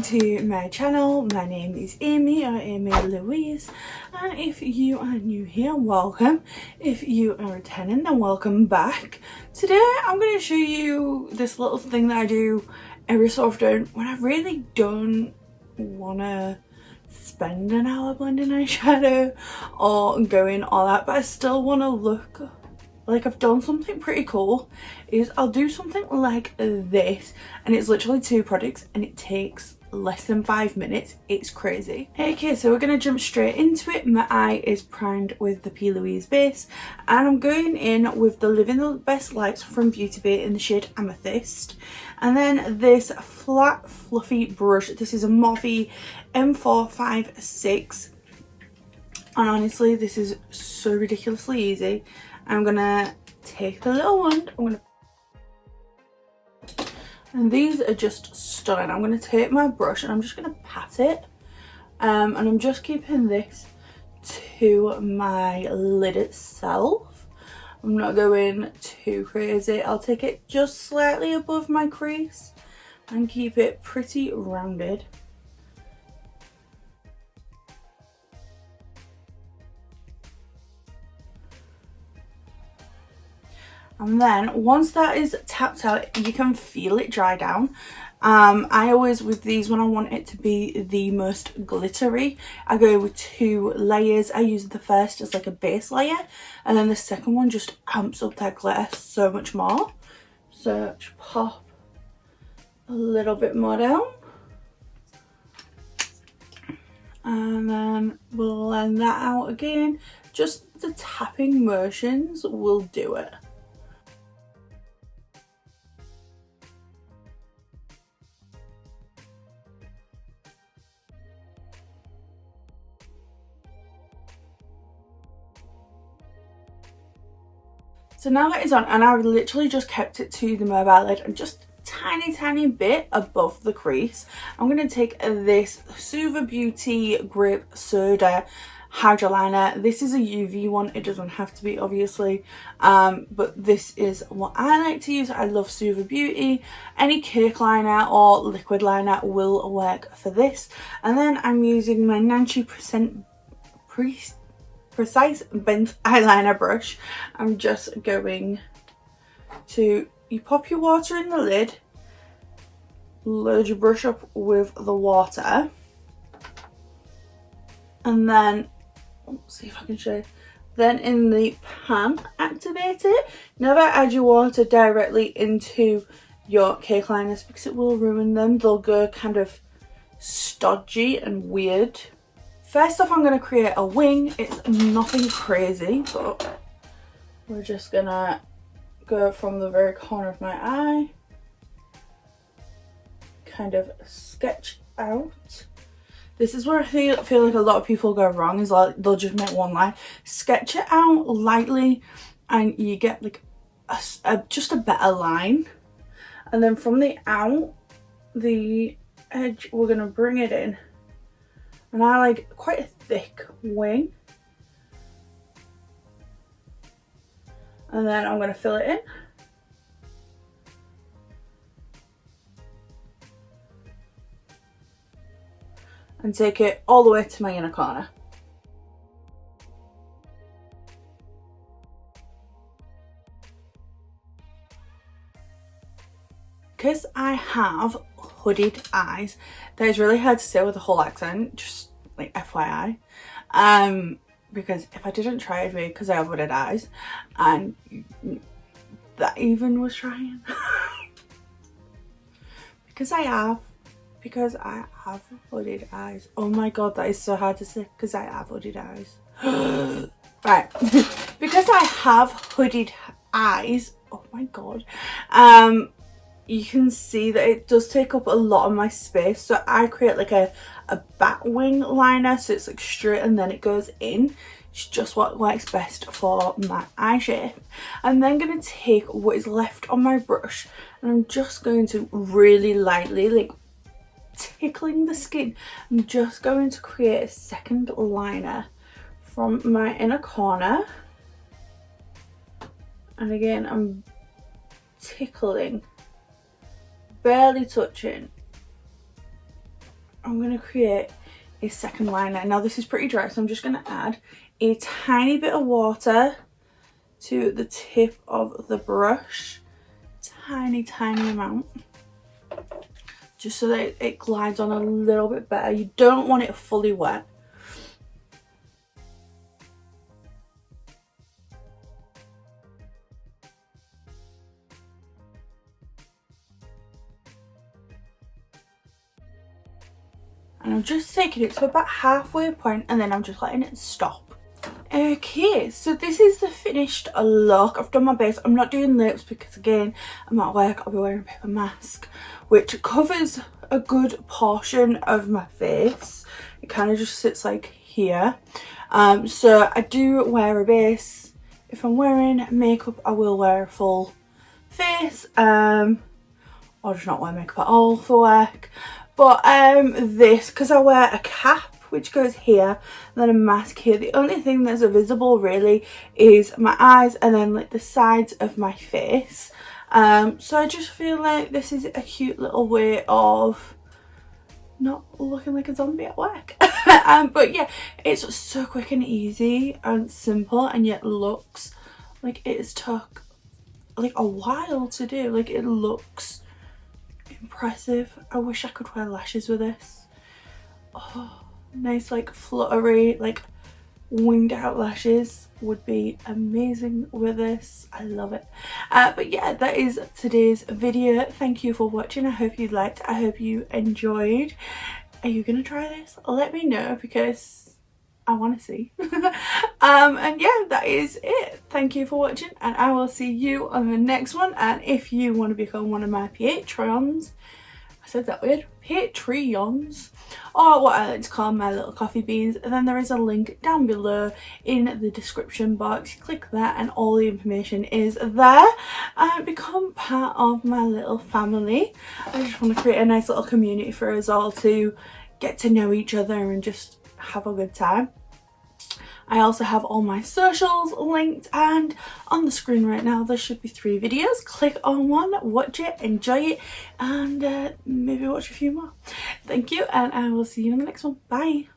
to my channel. My name is Amy, or Amy Louise, and if you are new here, welcome. If you are returning, then welcome back. Today I'm going to show you this little thing that I do every so often when I really don't want to spend an hour blending eyeshadow or going all that, but I still want to look like I've done something pretty cool. Is I'll do something like this, and it's literally 2 products and it takes less than 5 minutes. It's crazy. Okay, so we're gonna jump straight into it. My eye is primed with the P. Louise base, and I'm going in with the Living the Best Lights from Beauty Bay in the shade Amethyst, and then this flat fluffy brush. This is a Morphe M456, and honestly this is so ridiculously easy. I'm gonna take the little wand, and these are just stunning. I'm gonna take my brush and I'm just gonna pat it, and I'm just keeping this to my lid itself. I'm not going too crazy. I'll take it just slightly above my crease and keep it pretty rounded. And then once that is tapped out, you can feel it dry down. I always, with these, when I want it to be the most glittery, I go with 2 layers. I use the first as like a base layer, and then the second one just amps up that glitter so much more. So just pop a little bit more down, and then blend that out again. Just the tapping motions will do it. So now that it's on, and I've literally just kept it to the mobile lid and just tiny bit above the crease, I'm going to take this Suva Beauty Grape Soda Hydra liner. This is a UV one, it doesn't have to be obviously, but this is what I like to use. I love Suva Beauty. Any cake liner or liquid liner will work for this. And then I'm using my 90% Precise bent eyeliner brush. I'm just going to, you pop your water in the lid, load your brush up with the water, and then, let's see if I can show you, then in the pan activate it. Never add your water directly into your cake liners because it will ruin them. They'll go kind of stodgy and weird. First off, I'm going to create a wing. It's nothing crazy, but we're just going to go from the very corner of my eye, kind of sketch out. This is where I feel like a lot of people go wrong, is like they'll just make one line. Sketch it out lightly and you get like just a better line. And then from the edge, we're going to bring it in. And I like quite a thick wing. And then I'm going to fill it in. And take it all the way to my inner corner. Because I have hooded eyes, that is really hard to say with a whole accent, just like FYI, because if I didn't try it, because I have hooded eyes, and that even was trying. because I have hooded eyes. Oh my god, that is so hard to say, because I have hooded eyes. Right. Because I have hooded eyes, oh my god, you can see that it does take up a lot of my space, so I create like a bat wing liner, so it's like straight and then it goes in. It's just what works best for my eye shape. I'm then going to take what is left on my brush, and I'm just going to really lightly, like tickling the skin, I'm just going to create a second liner from my inner corner. And again, I'm tickling, barely touching, I'm going to create a second liner. Now this is pretty dry, so I'm just going to add a tiny bit of water to the tip of the brush. Tiny amount. Just so that it glides on a little bit better. You don't want it fully wet. And I'm just taking it to about halfway point and then I'm just letting it stop. Okay, so this is the finished look. I've done my base. I'm not doing lips because again, I'm at work. I'll be wearing a paper mask which covers a good portion of my face. It kind of just sits like here. So I do wear a base. If I'm wearing makeup, I will wear a full face, or just not wear makeup at all for work. But this, because I wear a cap which goes here and then a mask here, the only thing that's visible really is my eyes and then like the sides of my face. So I just feel like this is a cute little way of not looking like a zombie at work. But yeah, it's so quick and easy and simple, and yet looks like it's took like a while to do. Like it looks impressive. I wish I could wear lashes with this. Oh, nice like fluttery like winged out lashes would be amazing with this. I love it. But yeah, that is today's video. Thank you for watching. I hope you liked it. I hope you enjoyed. Are you gonna try this? Let me know because I want to see. And yeah, that is it. Thank you for watching and I will see you on the next one. And if you want to become one of my Patreons, I said that weird, Patreons, or what I like to call my little coffee beans, then there is a link down below in the description box. You click that and all the information is there, and become part of my little family. I just want to create a nice little community for us all to get to know each other and just have a good time. I also have all my socials linked, and on the screen right now there should be 3 videos. Click on one, watch it, enjoy it, and maybe watch a few more. Thank you, and I will see you in the next one. Bye.